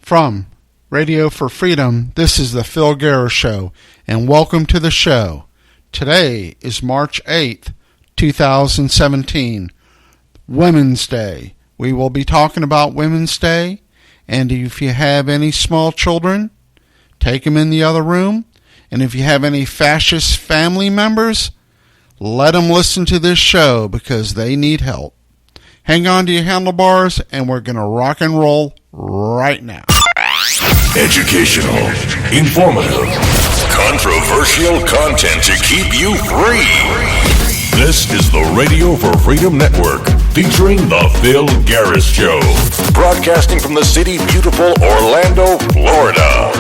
From Radio for Freedom, this is the Phil Guerra Show, and welcome to the show. Today is March 8th, 2017, Women's Day. We will be talking about Women's Day, and if you have any small children, take them in the other room, and if you have any fascist family members, let them listen to this show because they need help. Hang on to your handlebars, and we're going to rock and roll right now. Educational, informative, controversial content to keep you free. This is the Radio for Freedom Network, featuring the Phil Guerra Show, broadcasting from the city beautiful Orlando, Florida.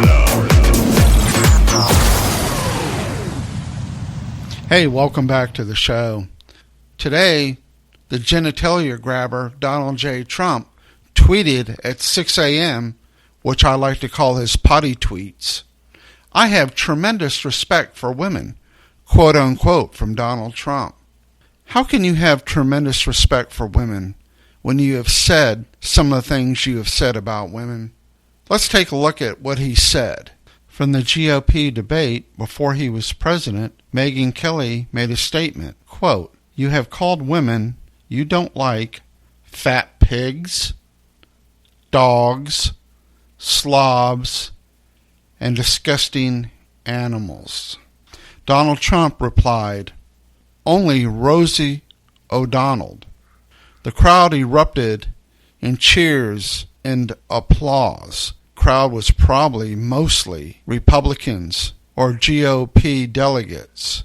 Hey, welcome back to the show. Today, the genitalia grabber Donald J. Trump tweeted at 6 a.m., which I like to call his potty tweets. I have tremendous respect for women, quote unquote, from Donald Trump. How can you have tremendous respect for women when you have said some of the things you have said about women? Let's take a look at what he said. From the GOP debate before he was president, Megyn Kelly made a statement, quote, "You have called women you don't like fat pigs, dogs, slobs, and disgusting animals." Donald Trump replied, "Only Rosie O'Donnell." The crowd erupted in cheers and applause. The crowd was probably mostly Republicans or GOP delegates.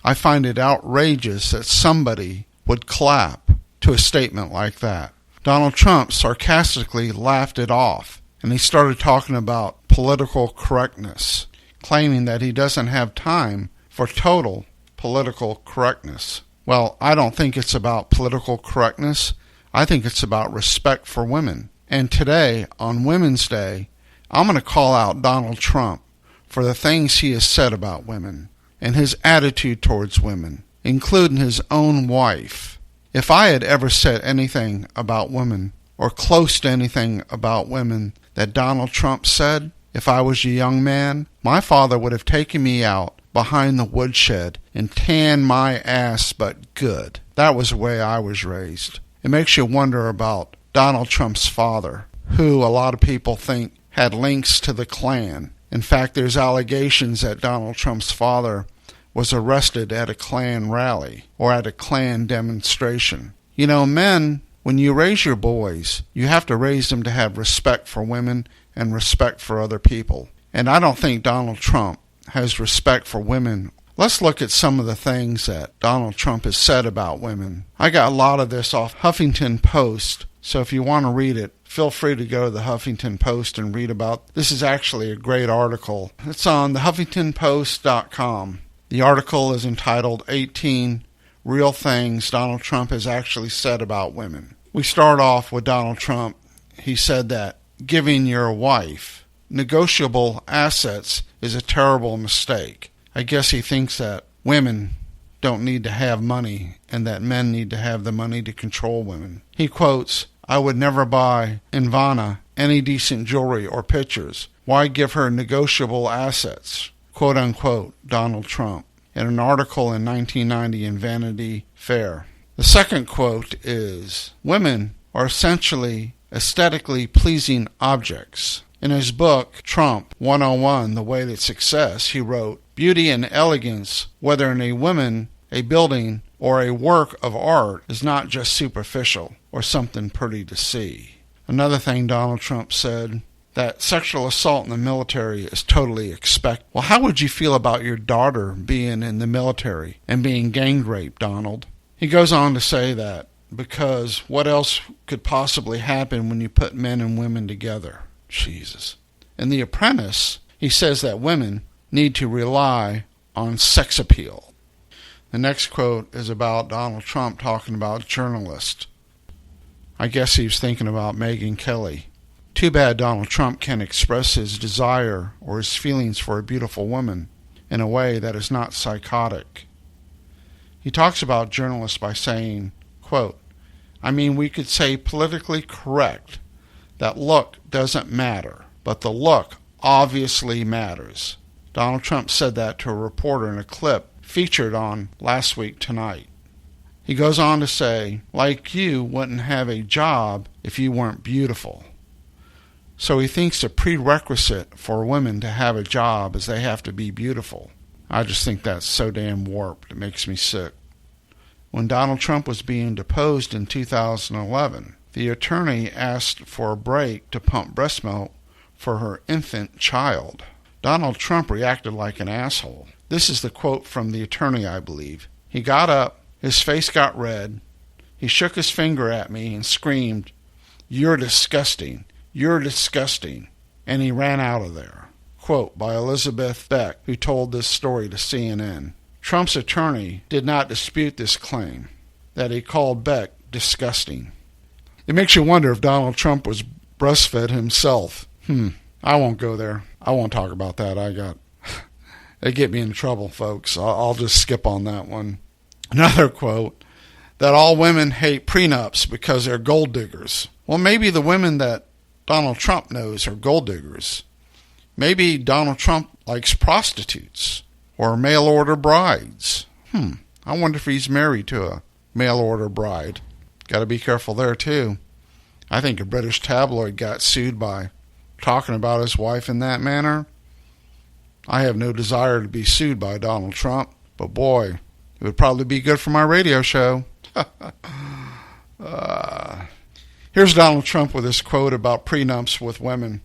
I find it outrageous that somebody would clap to a statement like that. Donald Trump sarcastically laughed it off, and he started talking about political correctness, claiming that he doesn't have time for total political correctness. Well, I don't think it's about political correctness. I think it's about respect for women. And today, on Women's Day, I'm going to call out Donald Trump for the things he has said about women and his attitude towards women, including his own wife. If I had ever said anything about women, or close to anything about women that Donald Trump said, if I was a young man, my father would have taken me out behind the woodshed and tanned my ass but good. That was the way I was raised. It makes you wonder about Donald Trump's father, who a lot of people think had links to the Klan. In fact, there's allegations that Donald Trump's father was arrested at a Klan rally or at a Klan demonstration. You know, men, when you raise your boys, you have to raise them to have respect for women and respect for other people. And I don't think Donald Trump has respect for women. Let's look at some of the things that Donald Trump has said about women. I got a lot of this off Huffington Post, so if you want to read it, feel free to go to the Huffington Post and read about. This is actually a great article. It's on the HuffingtonPost.com. The article is entitled 18 Real Things Donald Trump Has Actually Said About Women. We start off with Donald Trump. He said that giving your wife negotiable assets is a terrible mistake. I guess he thinks that women don't need to have money and that men need to have the money to control women. He quotes, "I would never buy Ivana any decent jewelry or pictures. Why give her negotiable assets?" Quote unquote, Donald Trump, in an article in 1990 in Vanity Fair. The second quote is, "Women are essentially aesthetically pleasing objects." In his book, Trump 101, The Way to Success, he wrote, "Beauty and elegance, whether in a woman, a building, or a work of art, is not just superficial or something pretty to see." Another thing Donald Trump said, that sexual assault in the military is totally expected. Well, how would you feel about your daughter being in the military and being gang raped, Donald? He goes on to say that because what else could possibly happen when you put men and women together? Jesus. In The Apprentice, he says that women need to rely on sex appeal. The next quote is about Donald Trump talking about journalists. I guess he was thinking about Megyn Kelly. Too bad Donald Trump can't express his desire or his feelings for a beautiful woman in a way that is not psychotic. He talks about journalists by saying, quote, "I mean, we could say politically correct, that look doesn't matter, but the look obviously matters. Donald Trump said that to a reporter in a clip featured on Last Week Tonight. He goes on to say, like you wouldn't have a job if you weren't beautiful. So he thinks a prerequisite for women to have a job is they have to be beautiful. I just think that's so damn warped. It makes me sick. When Donald Trump was being deposed in 2011, the attorney asked for a break to pump breast milk for her infant child. Donald Trump reacted like an asshole. This is the quote from the attorney, I believe. He got up, his face got red, he shook his finger at me and screamed, "You're disgusting, you're disgusting," and he ran out of there. Quote by Elizabeth Beck, who told this story to CNN. Trump's attorney did not dispute this claim, that he called Beck disgusting. It makes you wonder if Donald Trump was breastfed himself. I won't go there. I won't talk about that. They get me in trouble, folks. I'll just skip on that one. Another quote, that all women hate prenups because they're gold diggers. Well, maybe the women that Donald Trump knows are gold diggers. Maybe Donald Trump likes prostitutes or mail-order brides. I wonder if he's married to a mail-order bride. Got to be careful there, too. I think a British tabloid got sued by talking about his wife in that manner. I have no desire to be sued by Donald Trump, but boy, it would probably be good for my radio show. Here's Donald Trump with his quote about prenups with women.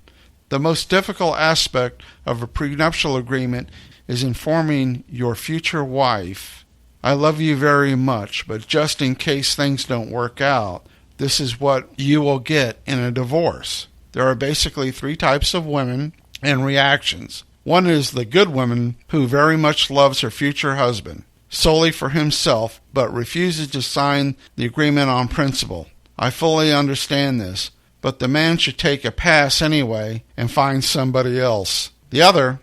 The most difficult aspect of a prenuptial agreement is informing your future wife, I love you very much, but just in case things don't work out, this is what you will get in a divorce. There are basically three types of women and reactions. One is the good woman who very much loves her future husband, solely for himself, but refuses to sign the agreement on principle. I fully understand this, but the man should take a pass anyway and find somebody else. The other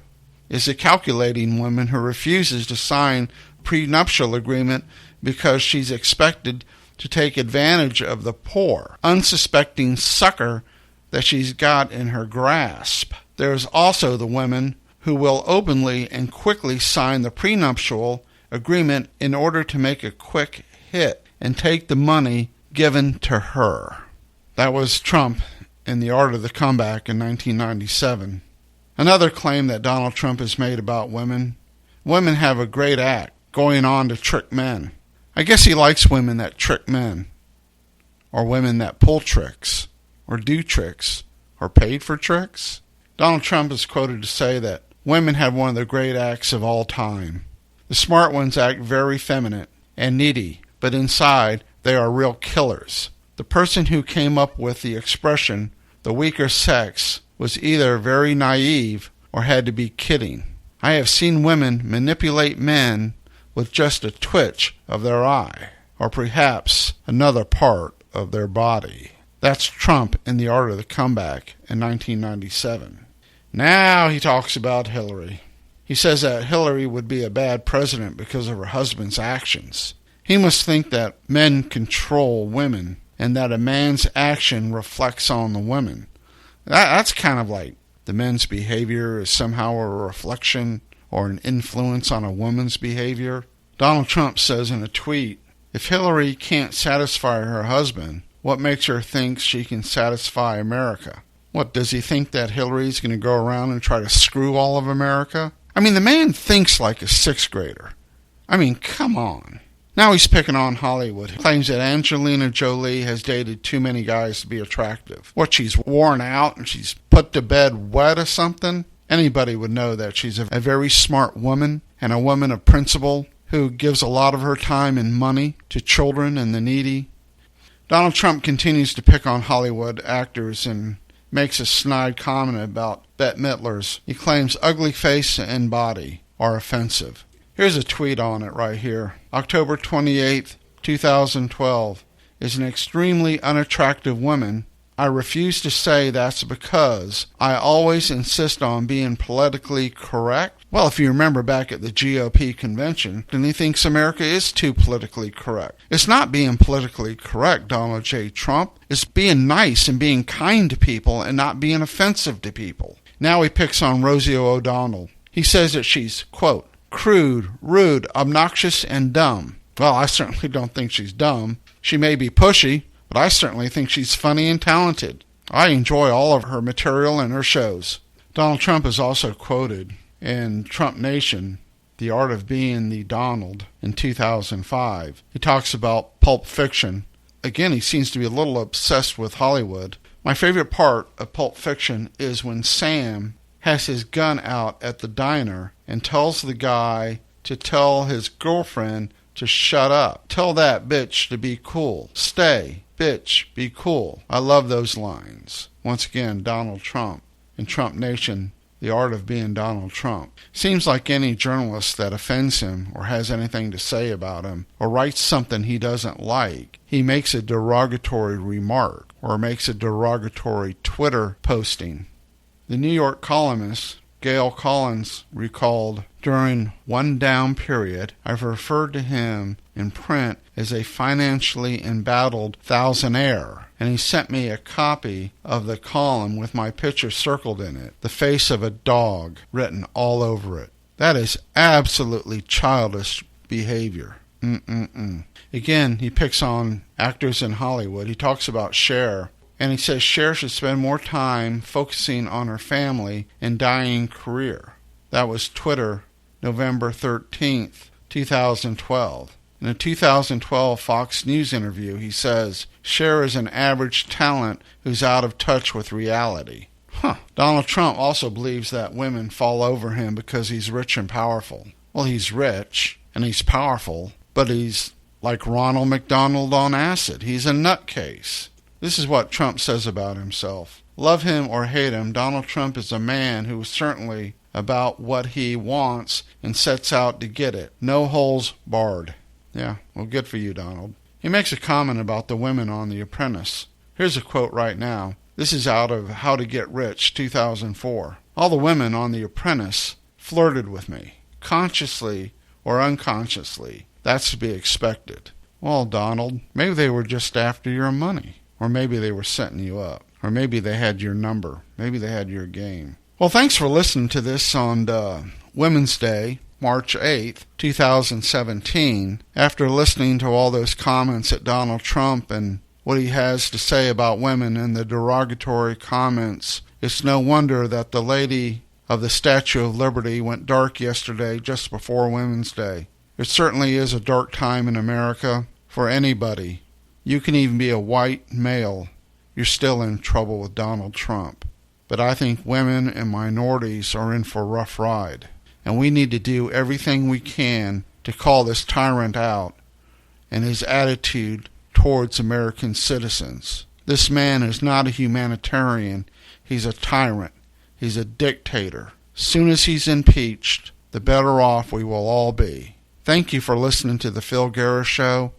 is the calculating woman who refuses to sign a prenuptial agreement because she's expected to take advantage of the poor, unsuspecting sucker that she's got in her grasp. There's also the women who will openly and quickly sign the prenuptial agreement in order to make a quick hit and take the money given to her. That was Trump in The Art of the Comeback in 1997. Another claim that Donald Trump has made about women. Women have a great act, going on to trick men. I guess he likes women that trick men, or women that pull tricks, or do tricks, or paid for tricks. Donald Trump is quoted to say that women have one of the great acts of all time. The smart ones act very feminine and needy, but inside they are real killers. The person who came up with the expression, the weaker sex, was either very naive or had to be kidding. I have seen women manipulate men with just a twitch of their eye, or perhaps another part of their body. That's Trump in The Art of the Comeback in 1997. Now he talks about Hillary. He says that Hillary would be a bad president because of her husband's actions. He must think that men control women and that a man's action reflects on the women. That's kind of like the men's behavior is somehow a reflection or an influence on a woman's behavior. Donald Trump says in a tweet, if Hillary can't satisfy her husband, what makes her think she can satisfy America? What, does he think that Hillary's going to go around and try to screw all of America? I mean, the man thinks like a sixth grader. I mean, come on. Now he's picking on Hollywood. He claims that Angelina Jolie has dated too many guys to be attractive. What, she's worn out and she's put to bed wet or something? Anybody would know that she's a very smart woman and a woman of principle who gives a lot of her time and money to children and the needy. Donald Trump continues to pick on Hollywood actors and makes a snide comment about Bette Midler's. He claims ugly face and body are offensive. Here's a tweet on it right here. October 28th, 2012. Is an extremely unattractive woman. I refuse to say that's because I always insist on being politically correct. Well, if you remember back at the GOP convention, then he thinks America is too politically correct. It's not being politically correct, Donald J. Trump. It's being nice and being kind to people and not being offensive to people. Now he picks on Rosie O'Donnell. He says that she's, quote, crude, rude, obnoxious, and dumb. Well, I certainly don't think she's dumb. She may be pushy, but I certainly think she's funny and talented. I enjoy all of her material and her shows. Donald Trump is also quoted in Trump Nation, The Art of Being the Donald, in 2005. He talks about Pulp Fiction. Again, he seems to be a little obsessed with Hollywood. My favorite part of Pulp Fiction is when Sam has his gun out at the diner and tells the guy to tell his girlfriend to shut up. Tell that bitch to be cool. Stay, bitch, be cool. I love those lines. Once again, Donald Trump in Trump Nation, The Art of Being Donald Trump. Seems like any journalist that offends him or has anything to say about him or writes something he doesn't like, he makes a derogatory remark or makes a derogatory Twitter posting. The New York columnist Gail Collins recalled, during one down period, I've referred to him in print as a financially embattled thousandaire, and he sent me a copy of the column with my picture circled in it, the face of a dog written all over it. That is absolutely childish behavior. Again, he picks on actors in Hollywood. He talks about Cher, and he says Cher should spend more time focusing on her family and dying career. That was Twitter, November 13th, 2012. In a 2012 Fox News interview, he says, Cher is an average talent who's out of touch with reality. Donald Trump also believes that women fall over him because he's rich and powerful. Well, he's rich and he's powerful, but he's like Ronald McDonald on acid. He's a nutcase. This is what Trump says about himself. Love him or hate him, Donald Trump is a man who is certainly about what he wants and sets out to get it. No holes barred. Yeah, well, good for you, Donald. He makes a comment about the women on The Apprentice. Here's a quote right now. This is out of How to Get Rich, 2004. All the women on The Apprentice flirted with me, consciously or unconsciously. That's to be expected. Well, Donald, maybe they were just after your money. Or maybe they were setting you up. Or maybe they had your number. Maybe they had your game. Well, thanks for listening to this on Women's Day, March 8th, 2017. After listening to all those comments at Donald Trump and what he has to say about women and the derogatory comments, it's no wonder that the lady of the Statue of Liberty went dark yesterday just before Women's Day. It certainly is a dark time in America for anybody. You can even be a white male. You're still in trouble with Donald Trump. But I think women and minorities are in for a rough ride. And we need to do everything we can to call this tyrant out and his attitude towards American citizens. This man is not a humanitarian. He's a tyrant. He's a dictator. Soon as he's impeached, the better off we will all be. Thank you for listening to The Phil Guerra Show.